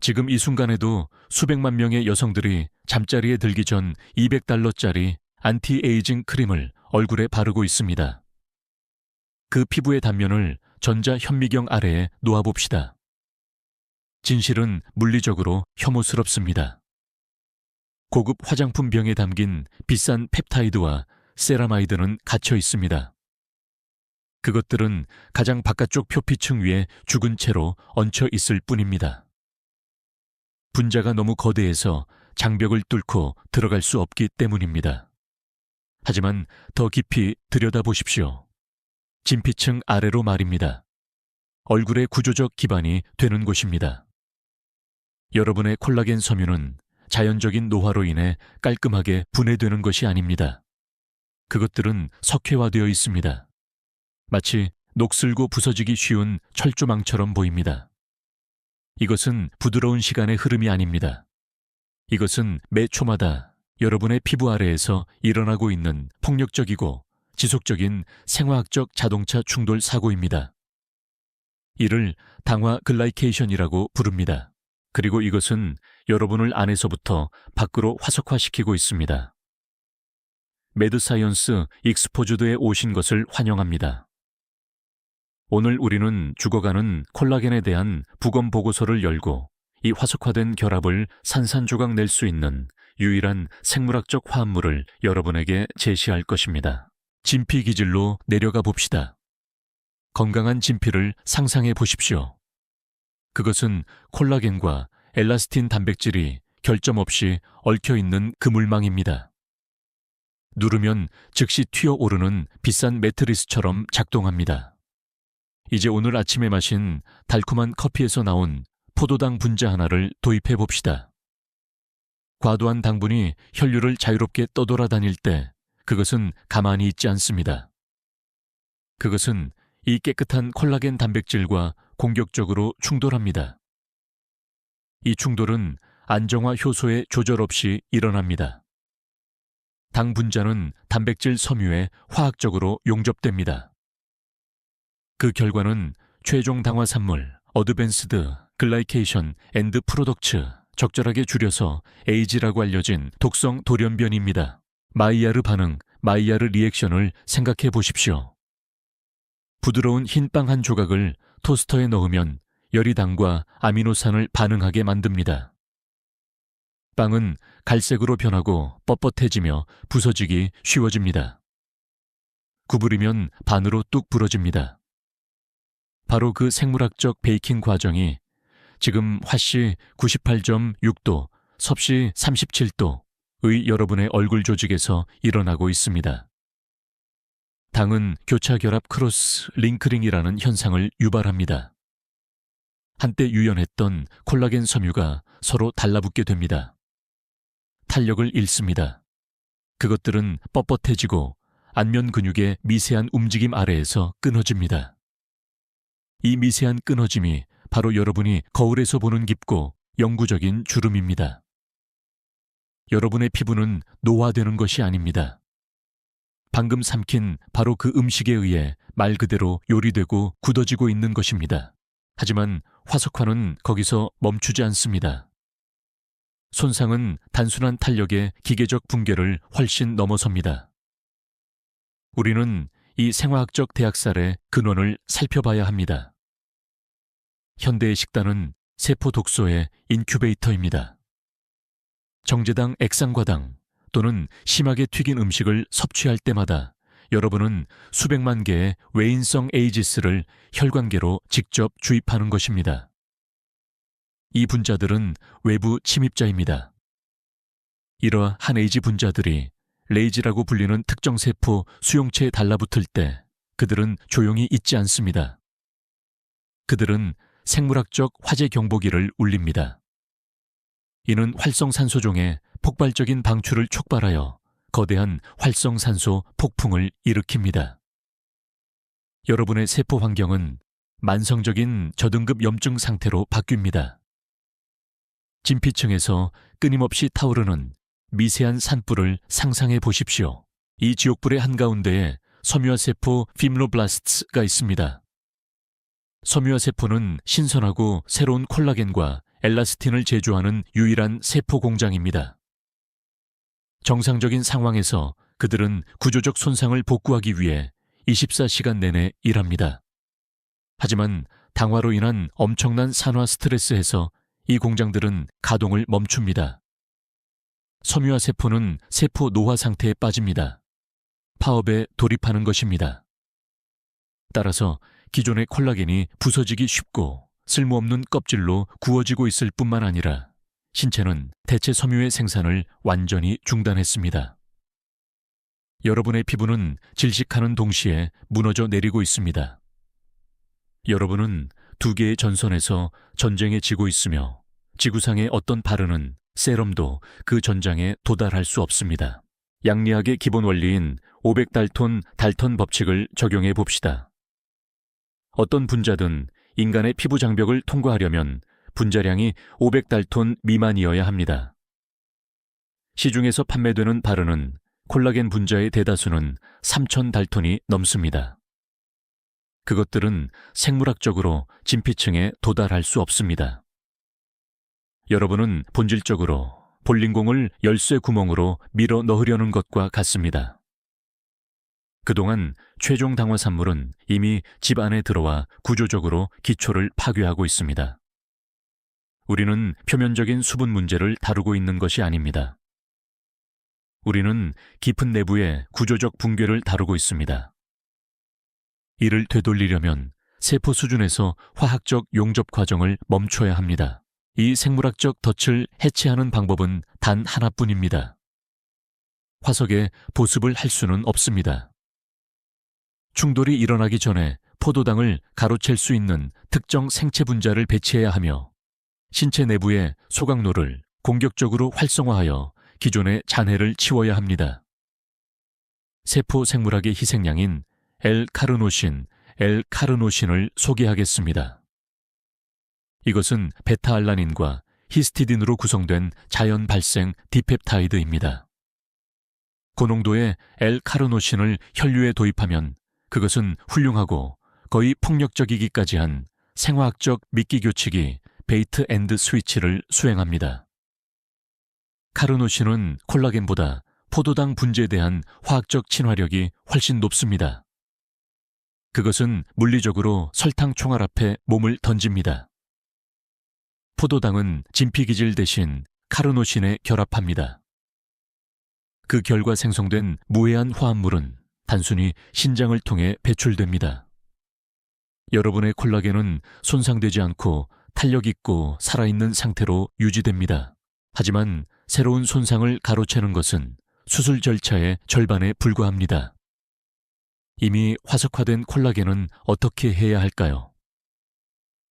지금 이 순간에도 수백만 명의 여성들이 잠자리에 들기 전 200달러짜리 안티에이징 크림을 얼굴에 바르고 있습니다. 그 피부의 단면을 전자 현미경 아래에 놓아봅시다. 진실은 물리적으로 혐오스럽습니다. 고급 화장품 병에 담긴 비싼 펩타이드와 세라마이드는 갇혀 있습니다. 그것들은 가장 바깥쪽 표피층 위에 죽은 채로 얹혀 있을 뿐입니다. 분자가 너무 거대해서 장벽을 뚫고 들어갈 수 없기 때문입니다. 하지만 더 깊이 들여다보십시오. 진피층 아래로 말입니다. 얼굴의 구조적 기반이 되는 곳입니다. 여러분의 콜라겐 섬유는 자연적인 노화로 인해 깔끔하게 분해되는 것이 아닙니다. 그것들은 석회화되어 있습니다. 마치 녹슬고 부서지기 쉬운 철조망처럼 보입니다. 이것은 부드러운 시간의 흐름이 아닙니다. 이것은 매 초마다 여러분의 피부 아래에서 일어나고 있는 폭력적이고 지속적인 생화학적 자동차 충돌 사고입니다. 이를 당화 글라이케이션이라고 부릅니다. 그리고 이것은 여러분을 안에서부터 밖으로 화석화시키고 있습니다. 매드사이언스 익스포즈드에 오신 것을 환영합니다. 오늘 우리는 죽어가는 콜라겐에 대한 부검 보고서를 열고 이 화석화된 결합을 산산조각 낼 수 있는 유일한 생물학적 화합물을 여러분에게 제시할 것입니다. 진피 기질로 내려가 봅시다. 건강한 진피를 상상해 보십시오. 그것은 콜라겐과 엘라스틴 단백질이 결점 없이 얽혀 있는 그물망입니다. 누르면 즉시 튀어오르는 비싼 매트리스처럼 작동합니다. 이제 오늘 아침에 마신 달콤한 커피에서 나온 포도당 분자 하나를 도입해 봅시다. 과도한 당분이 혈류를 자유롭게 떠돌아다닐 때 그것은 가만히 있지 않습니다. 그것은 이 깨끗한 콜라겐 단백질과 공격적으로 충돌합니다. 이 충돌은 안정화 효소의 조절 없이 일어납니다. 당 분자는 단백질 섬유에 화학적으로 용접됩니다. 그 결과는 최종 당화 산물, 어드밴스드 글라이케이션 앤드 프로덕츠, 적절하게 줄여서 에이지라고 알려진 독성 돌연변입니다. 마이야르 반응, 마이야르 리액션을 생각해 보십시오. 부드러운 흰 빵 한 조각을 토스터에 넣으면 열이당과 아미노산을 반응하게 만듭니다. 빵은 갈색으로 변하고 뻣뻣해지며 부서지기 쉬워집니다. 구부리면 반으로 뚝 부러집니다. 바로 그 생물학적 베이킹 과정이 지금 화씨 98.6도, 섭씨 37도의 여러분의 얼굴 조직에서 일어나고 있습니다. 당은 교차결합 크로스 링크링이라는 현상을 유발합니다. 한때 유연했던 콜라겐 섬유가 서로 달라붙게 됩니다. 탄력을 잃습니다. 그것들은 뻣뻣해지고 안면 근육의 미세한 움직임 아래에서 끊어집니다. 이 미세한 끊어짐이 바로 여러분이 거울에서 보는 깊고 영구적인 주름입니다. 여러분의 피부는 노화되는 것이 아닙니다. 방금 삼킨 바로 그 음식에 의해 말 그대로 요리되고 굳어지고 있는 것입니다. 하지만 화석화는 거기서 멈추지 않습니다. 손상은 단순한 탄력의 기계적 붕괴를 훨씬 넘어섭니다. 우리는 이 생화학적 대학살의 근원을 살펴봐야 합니다. 현대의 식단은 세포 독소의 인큐베이터입니다. 정제당 액상과당 또는 심하게 튀긴 음식을 섭취할 때마다 여러분은 수백만 개의 외인성 에이지스를 혈관계로 직접 주입하는 것입니다. 이 분자들은 외부 침입자입니다. 이러한 에이지 분자들이 레이지라고 불리는 특정 세포 수용체에 달라붙을 때 그들은 조용히 있지 않습니다. 그들은 생물학적 화재 경보기를 울립니다. 이는 활성산소종의 폭발적인 방출을 촉발하여 거대한 활성산소 폭풍을 일으킵니다. 여러분의 세포 환경은 만성적인 저등급 염증 상태로 바뀝니다. 진피층에서 끊임없이 타오르는 미세한 산불을 상상해 보십시오. 이 지옥불의 한가운데에 섬유화세포 피므노블라스트가 있습니다. 섬유화세포는 신선하고 새로운 콜라겐과 엘라스틴을 제조하는 유일한 세포 공장입니다. 정상적인 상황에서 그들은 구조적 손상을 복구하기 위해 24시간 내내 일합니다. 하지만 당화로 인한 엄청난 산화 스트레스에서 이 공장들은 가동을 멈춥니다. 섬유화 세포는 세포 노화 상태에 빠집니다. 파업에 돌입하는 것입니다. 따라서 기존의 콜라겐이 부서지기 쉽고 쓸모없는 껍질로 구워지고 있을 뿐만 아니라 신체는 대체 섬유의 생산을 완전히 중단했습니다. 여러분의 피부는 질식하는 동시에 무너져 내리고 있습니다. 여러분은 두 개의 전선에서 전쟁에 지고 있으며 지구상의 어떤 발은은 세럼도 그 전장에 도달할 수 없습니다. 양리학의 기본 원리인 500달톤 달턴 법칙을 적용해 봅시다. 어떤 분자든 인간의 피부 장벽을 통과하려면 분자량이 500달톤 미만이어야 합니다. 시중에서 판매되는 발은은 콜라겐 분자의 대다수는 3000달톤이 넘습니다. 그것들은 생물학적으로 진피층에 도달할 수 없습니다. 여러분은 본질적으로 볼링공을 열쇠 구멍으로 밀어 넣으려는 것과 같습니다. 그동안 최종 당화 산물은 이미 집 안에 들어와 구조적으로 기초를 파괴하고 있습니다. 우리는 표면적인 수분 문제를 다루고 있는 것이 아닙니다. 우리는 깊은 내부의 구조적 붕괴를 다루고 있습니다. 이를 되돌리려면 세포 수준에서 화학적 용접 과정을 멈춰야 합니다. 이 생물학적 덫을 해체하는 방법은 단 하나뿐입니다. 화석에 보습을 할 수는 없습니다. 충돌이 일어나기 전에 포도당을 가로챌 수 있는 특정 생체 분자를 배치해야 하며 신체 내부의 소각로를 공격적으로 활성화하여 기존의 잔해를 치워야 합니다. 세포 생물학의 희생양인 L-카르노신을 소개하겠습니다. 이것은 베타알라닌과 히스티딘으로 구성된 자연 발생 디펩타이드입니다. 고농도의 L-카르노신을 혈류에 도입하면 그것은 훌륭하고 거의 폭력적이기까지 한 생화학적 미끼 교칙이 베이트 앤드 스위치를 수행합니다. 카르노신은 콜라겐보다 포도당 분재에 대한 화학적 친화력이 훨씬 높습니다. 그것은 물리적으로 설탕 총알 앞에 몸을 던집니다. 포도당은 진피기질 대신 카르노신에 결합합니다. 그 결과 생성된 무해한 화합물은 단순히 신장을 통해 배출됩니다. 여러분의 콜라겐은 손상되지 않고 탄력 있고 살아있는 상태로 유지됩니다. 하지만 새로운 손상을 가로채는 것은 수술 절차의 절반에 불과합니다. 이미 화석화된 콜라겐은 어떻게 해야 할까요?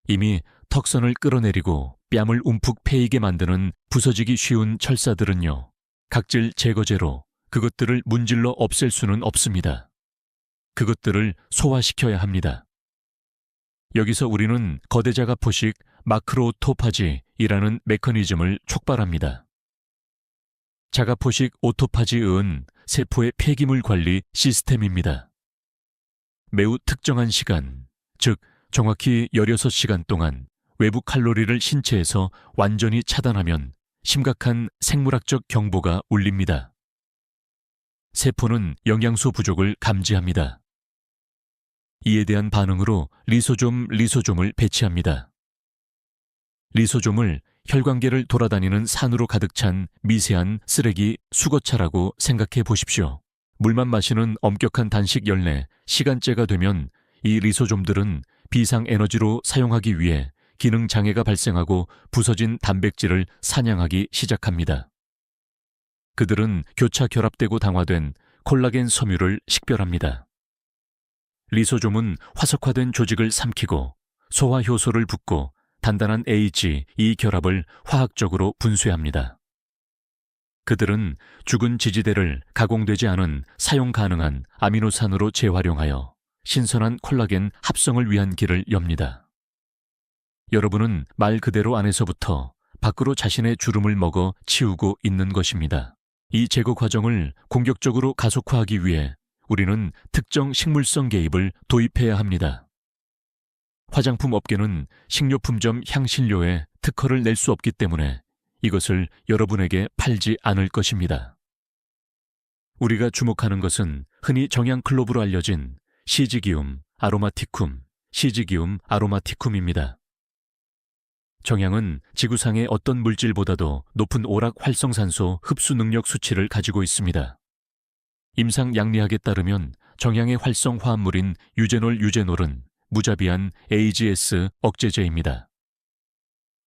이미 턱선을 끌어내리고 뺨을 움푹 패이게 만드는 부서지기 쉬운 철사들은요, 각질 제거제로 그것들을 문질러 없앨 수는 없습니다. 그것들을 소화시켜야 합니다. 여기서 우리는 거대 자가포식 마크로오토파지이라는 메커니즘을 촉발합니다. 자가포식 오토파지은 세포의 폐기물 관리 시스템입니다. 매우 특정한 시간, 즉 정확히 16시간 동안 외부 칼로리를 신체에서 완전히 차단하면 심각한 생물학적 경보가 울립니다. 세포는 영양소 부족을 감지합니다. 이에 대한 반응으로 리소좀을 배치합니다. 리소좀을 혈관계를 돌아다니는 산으로 가득 찬 미세한 쓰레기 수거차라고 생각해 보십시오. 물만 마시는 엄격한 단식 연내 시간째가 되면 이 리소좀들은 비상에너지로 사용하기 위해 기능 장애가 발생하고 부서진 단백질을 사냥하기 시작합니다. 그들은 교차 결합되고 당화된 콜라겐 섬유를 식별합니다. 리소좀은 화석화된 조직을 삼키고 소화 효소를 붓고 단단한 H, E 결합을 화학적으로 분쇄합니다. 그들은 죽은 지지대를 가공되지 않은 사용 가능한 아미노산으로 재활용하여 신선한 콜라겐 합성을 위한 길을 엽니다. 여러분은 말 그대로 안에서부터 밖으로 자신의 주름을 먹어 치우고 있는 것입니다. 이 제거 과정을 공격적으로 가속화하기 위해 우리는 특정 식물성 개입을 도입해야 합니다. 화장품 업계는 식료품점 향신료에 특허를 낼 수 없기 때문에 이것을 여러분에게 팔지 않을 것입니다. 우리가 주목하는 것은 흔히 정향클로브로 알려진 시지기움 아로마티쿰, 시지기움 아로마티쿰입니다. 정향은 지구상의 어떤 물질보다도 높은 오락 활성산소 흡수 능력 수치를 가지고 있습니다. 임상양리학에 따르면 정향의 활성 화합물인 유제놀은 무자비한 AGS 억제제입니다.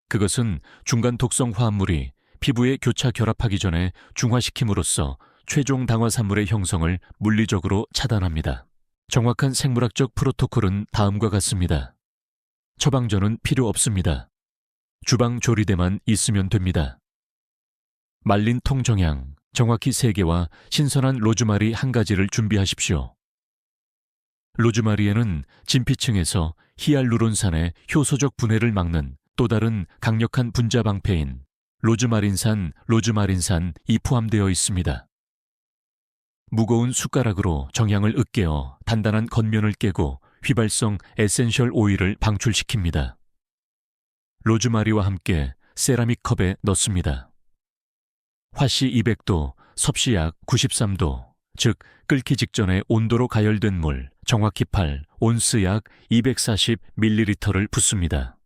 그것은 중간 독성 화합물이 피부에 교차 결합하기 전에 중화시킴으로써 최종 당화산물의 형성을 물리적으로 차단합니다. 정확한 생물학적 프로토콜은 다음과 같습니다. 처방전은 필요 없습니다. 주방 조리대만 있으면 됩니다. 말린 통정향, 정확히 3개와 신선한 로즈마리 1가지를 준비하십시오. 로즈마리에는 진피층에서 히알루론산의 효소적 분해를 막는 또 다른 강력한 분자 방패인 로즈마린산이 포함되어 있습니다. 무거운 숟가락으로 정향을 으깨어 단단한 겉면을 깨고 휘발성 에센셜 오일을 방출시킵니다. 로즈마리와 함께 세라믹 컵에 넣습니다. 화씨 200도, 섭씨 약 93도, 즉 끓기 직전에 온도로 가열된 물, 정확히 8온스 약 240ml를 붓습니다.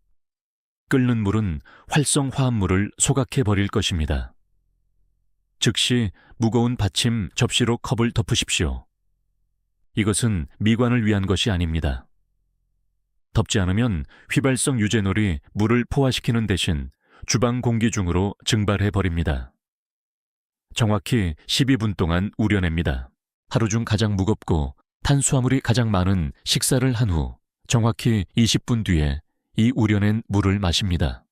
끓는 물은 활성 화합물을 소각해 버릴 것입니다. 즉시 무거운 받침 접시로 컵을 덮으십시오. 이것은 미관을 위한 것이 아닙니다. 덥지 않으면 휘발성 유제놀이 물을 포화시키는 대신 주방 공기 중으로 증발해 버립니다. 정확히 12분 동안 우려냅니다. 하루 중 가장 무겁고 탄수화물이 가장 많은 식사를 한 후 정확히 20분 뒤에 이 우려낸 물을 마십니다.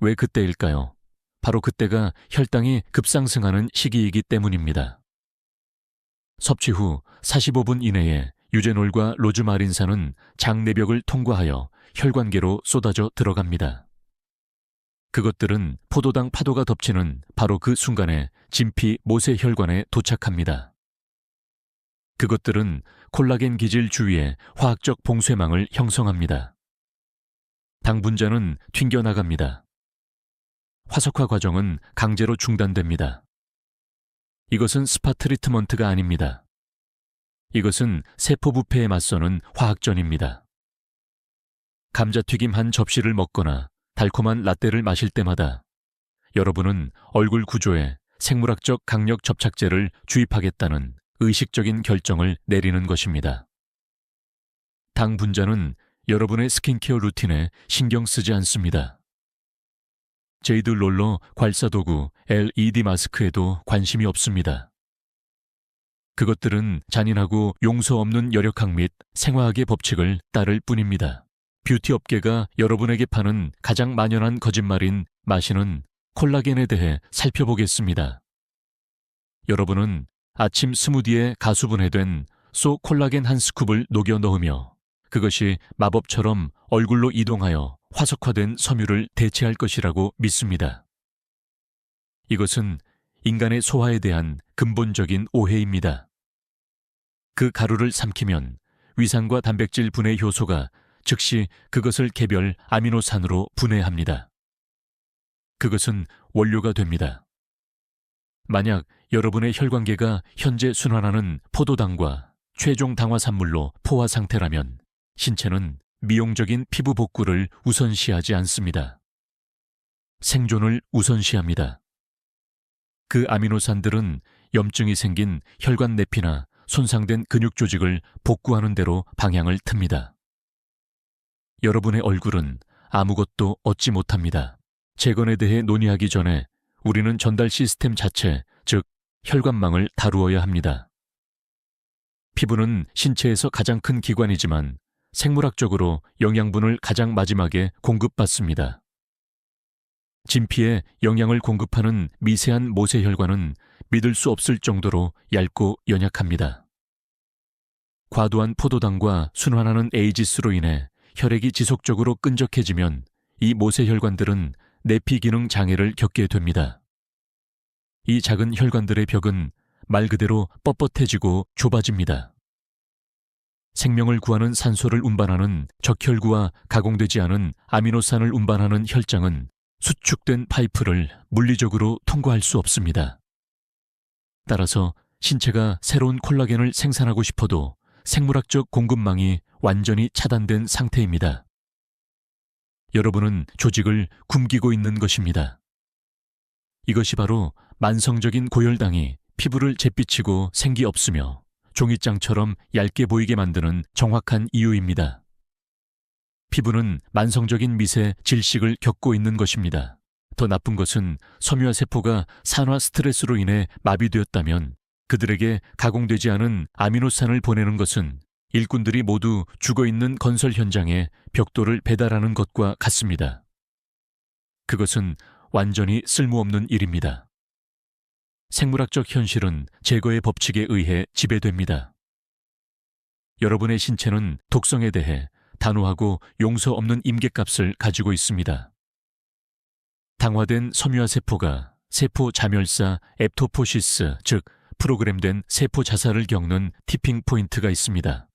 왜 그때일까요? 바로 그때가 혈당이 급상승하는 시기이기 때문입니다. 섭취 후 45분 이내에 유제놀과 로즈마린산은 장 내벽을 통과하여 혈관계로 쏟아져 들어갑니다. 그것들은 포도당 파도가 덮치는 바로 그 순간에 진피 모세혈관에 도착합니다. 그것들은 콜라겐 기질 주위에 화학적 봉쇄망을 형성합니다. 당 분자는 튕겨나갑니다. 화석화 과정은 강제로 중단됩니다. 이것은 스파 트리트먼트가 아닙니다. 이것은 세포 부패에 맞서는 화학전입니다. 감자튀김 한 접시를 먹거나 달콤한 라떼를 마실 때마다 여러분은 얼굴 구조에 생물학적 강력 접착제를 주입하겠다는 의식적인 결정을 내리는 것입니다. 당 분자는 여러분의 스킨케어 루틴에 신경 쓰지 않습니다. 제이드 롤러 괄사도구 LED 마스크에도 관심이 없습니다. 그것들은 잔인하고 용서 없는 열역학 및 생화학의 법칙을 따를 뿐입니다. 뷰티 업계가 여러분에게 파는 가장 만연한 거짓말인 마시는 콜라겐에 대해 살펴보겠습니다. 여러분은 아침 스무디에 가수분해된 소 콜라겐 한 스쿱을 녹여 넣으며 그것이 마법처럼 얼굴로 이동하여 화석화된 섬유를 대체할 것이라고 믿습니다. 이것은 인간의 소화에 대한 근본적인 오해입니다. 그 가루를 삼키면 위산과 단백질 분해 효소가 즉시 그것을 개별 아미노산으로 분해합니다. 그것은 원료가 됩니다. 만약 여러분의 혈관계가 현재 순환하는 포도당과 최종 당화산물로 포화 상태라면 신체는 미용적인 피부 복구를 우선시하지 않습니다. 생존을 우선시합니다. 그 아미노산들은 염증이 생긴 혈관 내피나 손상된 근육 조직을 복구하는 대로 방향을 틉니다. 여러분의 얼굴은 아무것도 얻지 못합니다. 재건에 대해 논의하기 전에 우리는 전달 시스템 자체, 즉 혈관망을 다루어야 합니다. 피부는 신체에서 가장 큰 기관이지만 생물학적으로 영양분을 가장 마지막에 공급받습니다. 진피에 영양을 공급하는 미세한 모세혈관은 믿을 수 없을 정도로 얇고 연약합니다. 과도한 포도당과 순환하는 에이지스로 인해 혈액이 지속적으로 끈적해지면 이 모세혈관들은 내피 기능 장애를 겪게 됩니다. 이 작은 혈관들의 벽은 말 그대로 뻣뻣해지고 좁아집니다. 생명을 구하는 산소를 운반하는 적혈구와 가공되지 않은 아미노산을 운반하는 혈장은 수축된 파이프를 물리적으로 통과할 수 없습니다. 따라서 신체가 새로운 콜라겐을 생산하고 싶어도 생물학적 공급망이 완전히 차단된 상태입니다. 여러분은 조직을 굶기고 있는 것입니다. 이것이 바로 만성적인 고혈당이 피부를 재삐치고 생기 없으며 종이장처럼 얇게 보이게 만드는 정확한 이유입니다. 피부는 만성적인 미세 질식을 겪고 있는 것입니다. 더 나쁜 것은 섬유화세포가 산화 스트레스로 인해 마비되었다면 그들에게 가공되지 않은 아미노산을 보내는 것은 일꾼들이 모두 죽어있는 건설 현장에 벽돌을 배달하는 것과 같습니다. 그것은 완전히 쓸모없는 일입니다. 생물학적 현실은 제거의 법칙에 의해 지배됩니다. 여러분의 신체는 독성에 대해 단호하고 용서 없는 임계값을 가지고 있습니다. 당화된 섬유화세포가 세포 자멸사 앱토포시스, 즉 프로그램된 세포 자살을 겪는 티핑 포인트가 있습니다.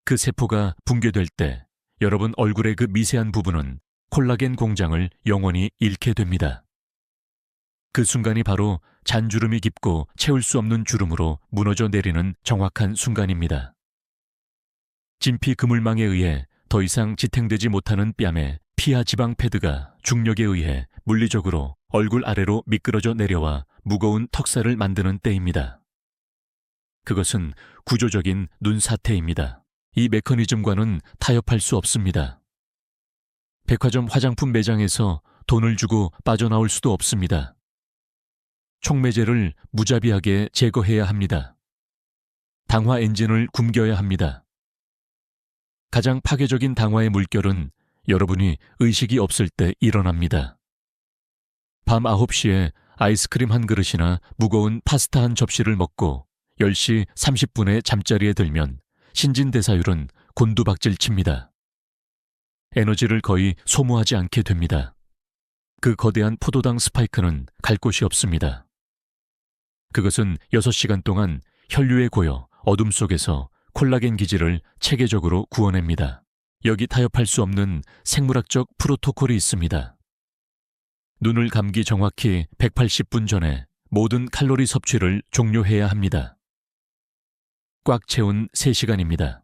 그 세포가 붕괴될 때 여러분 얼굴의 그 미세한 부분은 콜라겐 공장을 영원히 잃게 됩니다. 그 순간이 바로 잔주름이 깊고 채울 수 없는 주름으로 무너져 내리는 정확한 순간입니다. 진피 그물망에 의해 더 이상 지탱되지 못하는 뺨에 피하 지방 패드가 중력에 의해 물리적으로 얼굴 아래로 미끄러져 내려와 무거운 턱살을 만드는 때입니다. 그것은 구조적인 눈 사태입니다. 이 메커니즘과는 타협할 수 없습니다. 백화점 화장품 매장에서 돈을 주고 빠져나올 수도 없습니다. 촉매제를 무자비하게 제거해야 합니다. 당화 엔진을 굶겨야 합니다. 가장 파괴적인 당화의 물결은 여러분이 의식이 없을 때 일어납니다. 밤 9시에 아이스크림 한 그릇이나 무거운 파스타 한 접시를 먹고 10시 30분에 잠자리에 들면 신진대사율은 곤두박질 칩니다. 에너지를 거의 소모하지 않게 됩니다. 그 거대한 포도당 스파이크는 갈 곳이 없습니다. 그것은 6시간 동안 혈류에 고여 어둠 속에서 콜라겐 기질을 체계적으로 구워냅니다. 여기 타협할 수 없는 생물학적 프로토콜이 있습니다. 눈을 감기 정확히 180분 전에 모든 칼로리 섭취를 종료해야 합니다. 꽉 채운 3시간입니다.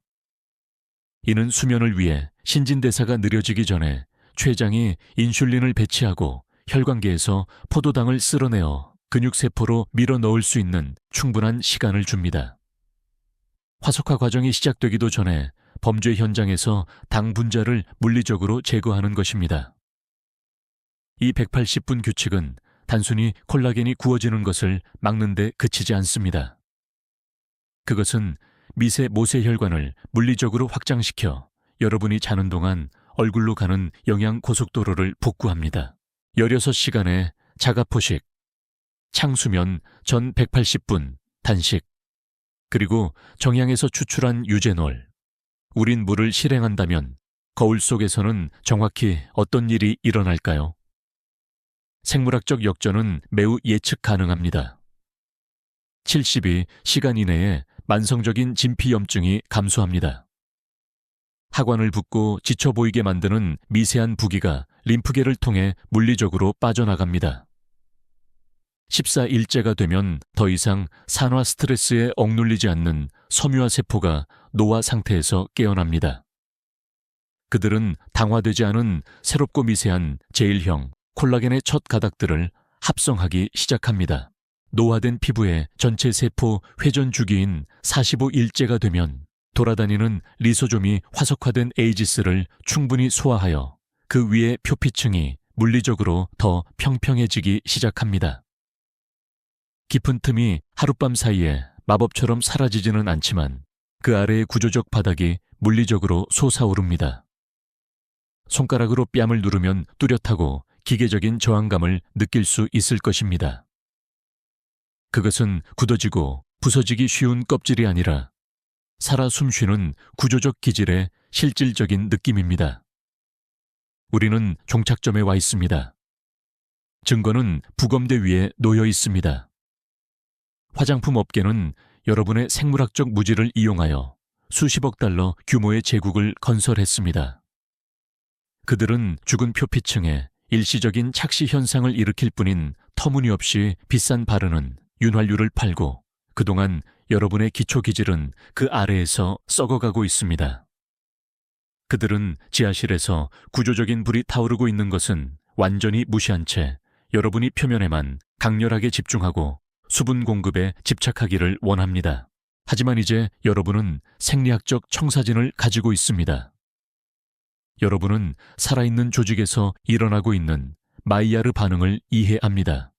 이는 수면을 위해 신진대사가 느려지기 전에 췌장이 인슐린을 배치하고 혈관계에서 포도당을 쓸어내어 근육세포로 밀어넣을 수 있는 충분한 시간을 줍니다. 화석화 과정이 시작되기도 전에 범죄 현장에서 당 분자를 물리적으로 제거하는 것입니다. 이 180분 규칙은 단순히 콜라겐이 구워지는 것을 막는 데 그치지 않습니다. 그것은 미세 모세혈관을 물리적으로 확장시켜 여러분이 자는 동안 얼굴로 가는 영양 고속도로를 복구합니다. 16시간의 자가포식, 창수면 전 180분 단식, 그리고 정향에서 추출한 유제놀. 우린 물을 실행한다면 거울 속에서는 정확히 어떤 일이 일어날까요? 생물학적 역전은 매우 예측 가능합니다. 72시간 이내에 만성적인 진피염증이 감소합니다. 하관을 붓고 지쳐 보이게 만드는 미세한 부기가 림프계를 통해 물리적으로 빠져나갑니다. 14일째가 되면 더 이상 산화 스트레스에 억눌리지 않는 섬유화 세포가 노화 상태에서 깨어납니다. 그들은 당화되지 않은 새롭고 미세한 제1형 콜라겐의 첫 가닥들을 합성하기 시작합니다. 노화된 피부의 전체 세포 회전 주기인 45일째가 되면 돌아다니는 리소좀이 화석화된 에이지스를 충분히 소화하여 그 위의 표피층이 물리적으로 더 평평해지기 시작합니다. 깊은 틈이 하룻밤 사이에 마법처럼 사라지지는 않지만 그 아래의 구조적 바닥이 물리적으로 솟아오릅니다. 손가락으로 뺨을 누르면 뚜렷하고 기계적인 저항감을 느낄 수 있을 것입니다. 그것은 굳어지고 부서지기 쉬운 껍질이 아니라 살아 숨쉬는 구조적 기질의 실질적인 느낌입니다. 우리는 종착점에 와 있습니다. 증거는 부검대 위에 놓여 있습니다. 화장품 업계는 여러분의 생물학적 무지를 이용하여 수십억 달러 규모의 제국을 건설했습니다. 그들은 죽은 표피층에 일시적인 착시 현상을 일으킬 뿐인 터무니없이 비싼 바르는 윤활유를 팔고 그동안 여러분의 기초 기질은 그 아래에서 썩어가고 있습니다. 그들은 지하실에서 구조적인 불이 타오르고 있는 것은 완전히 무시한 채 여러분이 표면에만 강렬하게 집중하고 수분 공급에 집착하기를 원합니다. 하지만 이제 여러분은 생리학적 청사진을 가지고 있습니다. 여러분은 살아있는 조직에서 일어나고 있는 마이야르 반응을 이해합니다.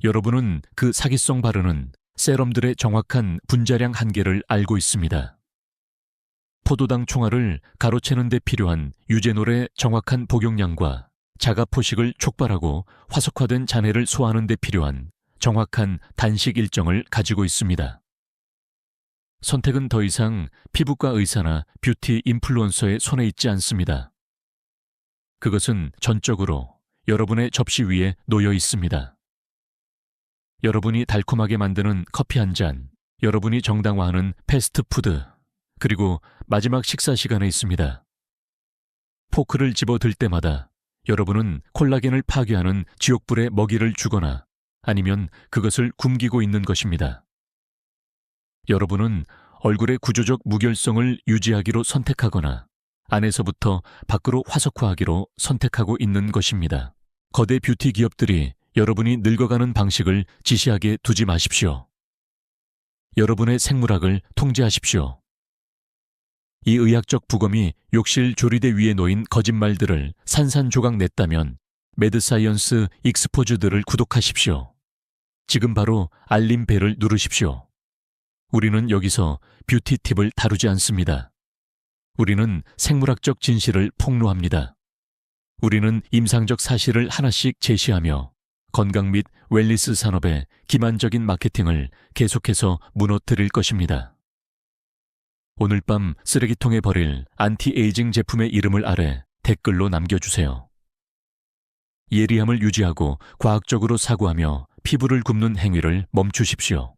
여러분은 그 사기성 바르는 세럼들의 정확한 분자량 한계를 알고 있습니다. 포도당 총알을 가로채는 데 필요한 유제놀의 정확한 복용량과 자가 포식을 촉발하고 화석화된 잔해를 소화하는 데 필요한 정확한 단식 일정을 가지고 있습니다. 선택은 더 이상 피부과 의사나 뷰티 인플루언서의 손에 있지 않습니다. 그것은 전적으로 여러분의 접시 위에 놓여 있습니다. 여러분이 달콤하게 만드는 커피 한 잔, 여러분이 정당화하는 패스트푸드, 그리고 마지막 식사 시간에 있습니다. 포크를 집어들 때마다 여러분은 콜라겐을 파괴하는 지옥불에 먹이를 주거나 아니면 그것을 굶기고 있는 것입니다. 여러분은 얼굴의 구조적 무결성을 유지하기로 선택하거나 안에서부터 밖으로 화석화하기로 선택하고 있는 것입니다. 거대 뷰티 기업들이 여러분이 늙어가는 방식을 지시하게 두지 마십시오. 여러분의 생물학을 통제하십시오. 이 의학적 부검이 욕실 조리대 위에 놓인 거짓말들을 산산조각 냈다면 매드사이언스 익스포즈들을 구독하십시오. 지금 바로 알림벨을 누르십시오. 우리는 여기서 뷰티 팁을 다루지 않습니다. 우리는 생물학적 진실을 폭로합니다. 우리는 임상적 사실을 하나씩 제시하며 건강 및 웰니스 산업의 기만적인 마케팅을 계속해서 무너뜨릴 것입니다. 오늘 밤 쓰레기통에 버릴 안티에이징 제품의 이름을 아래 댓글로 남겨주세요. 예리함을 유지하고 과학적으로 사고하며 피부를 굽는 행위를 멈추십시오.